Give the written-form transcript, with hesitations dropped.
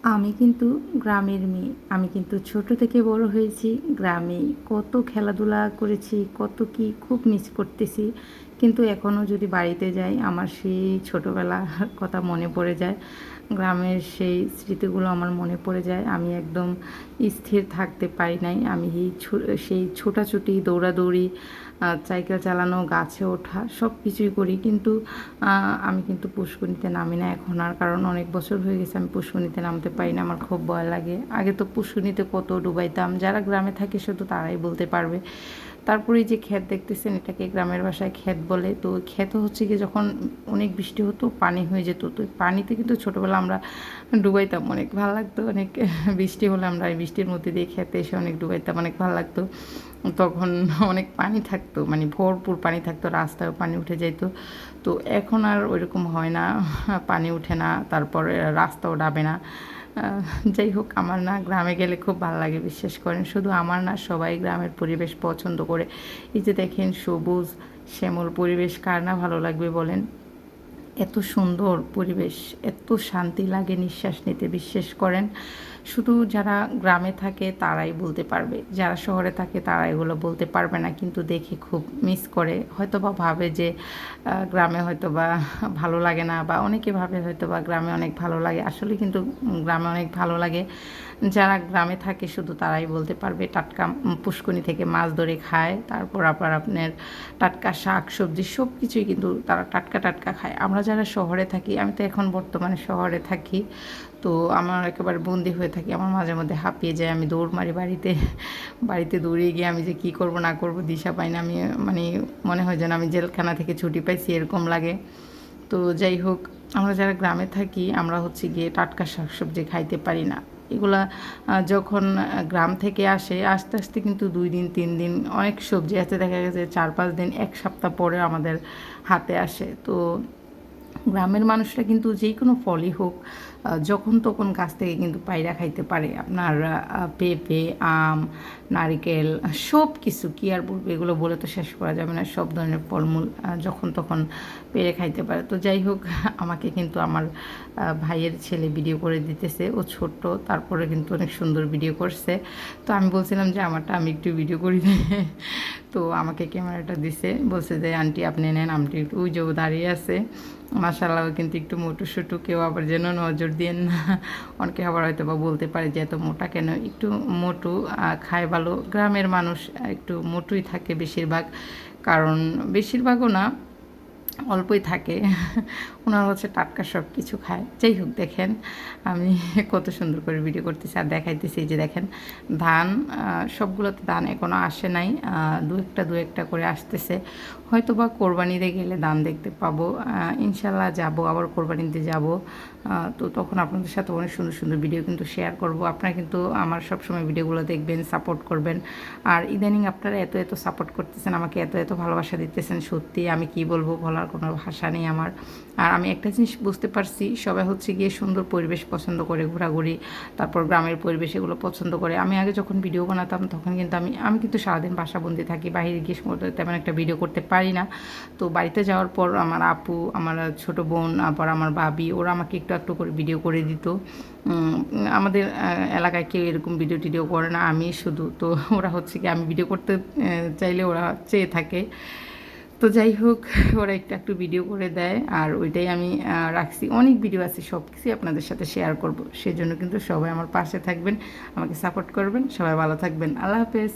আমি কিন্তু গ্রামের মেয়ে। আমি কিন্তু ছোট থেকে বড় হয়েছি গ্রামেই। কত খেলাধুলা করেছি, কত কি খুব মিস করতেছি। কিন্তু এখনও যদি বাড়িতে যাই আমার সেই ছোটোবেলার কথা মনে পড়ে যায়। গ্রামের সেই স্মৃতিগুলো আমার মনে পড়ে যায়। আমি একদম স্থির থাকতে পারি নাই। আমি সেই ছোটাছুটি, দৌড়াদৌড়ি, সাইকেল চালানো, গাছে ওঠা সব কিছুই করি। কিন্তু আমি কিন্তু পুষ্করিণীতে নামি না এখন আর, কারণ অনেক বছর হয়ে গেছে আমি পুষ্করিণীতে নামতে পারি না। আমার খুব ভয় লাগে। আগে তো পুষ্করিণীতে কত ডুবাইতাম, যারা গ্রামে থাকে শুধু তারাই বলতে পারবে। তারপরে এই যে ক্ষেত দেখতেছেন, এটাকে গ্রামের ভাষায় ক্ষেত বলে। তো ক্ষেত হচ্ছে কি, যখন অনেক বৃষ্টি হতো পানি হয়ে যেত, তো পানিতে কিন্তু ছোটোবেলা আমরা ডুবাইতাম, অনেক ভালো লাগতো। অনেক বৃষ্টি হলে আমরা এই বৃষ্টির মধ্যে দিয়ে খেতে এসে অনেক ডুবাইতাম, অনেক ভালো লাগতো। তখন অনেক পানি থাকতো, মানে ভরপুর পানি থাকতো, রাস্তায়ও পানি উঠে যেত। তো এখন আর ওইরকম হয় না, পানি উঠে না, তারপরে রাস্তাও ডাবে না। যাই হোক, আমার না গ্রামে গেলে খুব ভালো লাগে, বিশ্বাস করেন। শুধু আমার না, সবাই গ্রামের পরিবেশ পছন্দ করে। এই যে দেখেন, সবুজ শ্যামল পরিবেশ কার না ভালো লাগবে বলেন। এত সুন্দর পরিবেশ, এত শান্তি লাগে নিঃশ্বাস নিতে, বিশ্বাস করেন। শুধু যারা গ্রামে থাকে তারাই বলতে পারবে, যারা শহরে থাকে তারা এগুলো বলতে পারবে না। কিন্তু দেখে খুব মিস করে, হয়তো বা ভাবে যে গ্রামে হয়তো বা ভালো লাগে না, বা অনেকে ভাবে হয়তো বা গ্রামে অনেক ভালো লাগে। আসলে কিন্তু গ্রামে অনেক ভালো লাগে। যারা গ্রামে থাকে শুধু তারাই বলতে পারবে। টাটকা পুষ্করণী থেকে মাছ ধরে খায়, তারপর আবার আপনার টাটকা শাক সবজি সব কিছুই কিন্তু তারা টাটকা টাটকা খায়। আমরা যারা শহরে থাকি, আমি তো এখন বর্তমানে শহরে থাকি, তো আমার একেবারে বন্দি হয়ে থাকি। আমার মাঝে মধ্যে হাঁপিয়ে যায়, আমি দৌড় মারি বাড়িতে। বাড়িতে দৌড়িয়ে গিয়ে আমি যে কী করব না করব দিশা পাই না। আমি মানে মনে হয় যেন আমি জেলখানা থেকে ছুটি পাইছি, এরকম লাগে। তো যাই হোক, আমরা যারা গ্রামে থাকি আমরা হচ্ছে গিয়ে টাটকা শাকসবজি খাইতে পারি না। এগুলা যখন গ্রাম থেকে আসে, আস্তে আস্তে কিন্তু 2 দিন 3 দিন অনেক সবজি আছে, দেখা গেছে 4-5 দিন 1 সপ্তাহ পরে আমাদের হাতে আসে। তো গ্রামের মানুষরা কিন্তু যেই কোনো ফলই হোক যখন তখন গাছ থেকে কিন্তু পায়রা খাইতে পারে। আপনার পেঁপে, আম, নারিকেল সব কিছু কী আর বলবো, এগুলো বলে তো শেষ করা যাবে না। সব ধরনের ফলমূল যখন তখন পেরে খাইতে পারে। তো যাই হোক, আমাকে কিন্তু আমার ভাইয়ের ছেলে ভিডিও করে দিতেছে, ও ছোট্ট, তারপরে কিন্তু অনেক সুন্দর ভিডিও করছে। তো আমি বলছিলাম যে আমারটা আমি একটু ভিডিও করি দিই। তো আমাকে ক্যামেরাটা দিছে, বলছে যে আন্টি আপনি নেন। আন্টি ওই যে দাঁড়িয়ে আছে, মাশাআল্লাহ কিন্তু একটু মোটু সোটু, কেউ আবার যেন নজর দিয়েন না। অনেকে আবার হয়তো বা বলতে পারে যে এত মোটা কেন, একটু মোটু, খায় ভালো। গ্রামের মানুষ একটু মোটুই থাকে বেশিরভাগ, কারণ বেশিরভাগও না, অল্পই থাকে। ওনারা হচ্ছে টাটকা সব কিছু খায়। যাই হোক, দেখেন আমি কত সুন্দর করে ভিডিও করতেছি আর দেখাইতেছি। এই যে দেখেন ধান, সবগুলোতে ধান এখনও আসে নাই, দু একটা করে আসতেছে। হয়তো বা কোরবানিতে গেলে ধান দেখতে পাবো। ইনশাল্লাহ যাব, আবার কোরবানিতে যাব। তো তখন আপনাদের সাথে অনেক সুন্দর সুন্দর ভিডিও কিন্তু শেয়ার করব। আপনারা কিন্তু আমার সবসময় ভিডিওগুলো দেখবেন, সাপোর্ট করবেন। আর ইদানিং আপনারা এত এত সাপোর্ট করতেছেন, আমাকে এত এত ভালোবাসা দিতেছেন, সত্যি আমি কি বলবো, বলার কোনো ভাষা নেই আমার। আর আমি একটা জিনিস বুঝতে পারছি, সবাই হচ্ছে গিয়ে সুন্দর পরিবেশ পছন্দ করে, ঘোরাঘুরি, তারপর গ্রামের পরিবেশ এগুলো পছন্দ করে। আমি আগে যখন ভিডিও বানাতাম তখন কিন্তু আমি কিন্তু সারাদিন বাসাবন্দি থাকি, বাইরে গিয়ে তেমন একটা ভিডিও করতে পারি না। তো বাড়িতে যাওয়ার পর আমার আপু, আমার ছোট বোন, আবার আমার ভাবি, ওরা আমাকে একটু একটু করে ভিডিও করে দিত। আমাদের এলাকায় কেউ এরকম ভিডিও টিডিও করে না, আমি শুধু। তো ওরা হচ্ছে কি, আমি ভিডিও করতে চাইলে ওরা চেয়ে থাকে। তো যাই হোক, ওরা একটু একটু ভিডিও করে দেয়, আর ওইটাই আমি রাখছি। অনেক ভিডিও আছে, সব কিছুই আপনাদের সাথে শেয়ার করব। সেজন্য কিন্তু সবাই আমার পাশে থাকবেন, আমাকে সাপোর্ট করবেন। সবাই ভালো থাকবেন। আল্লাহ হাফেজ।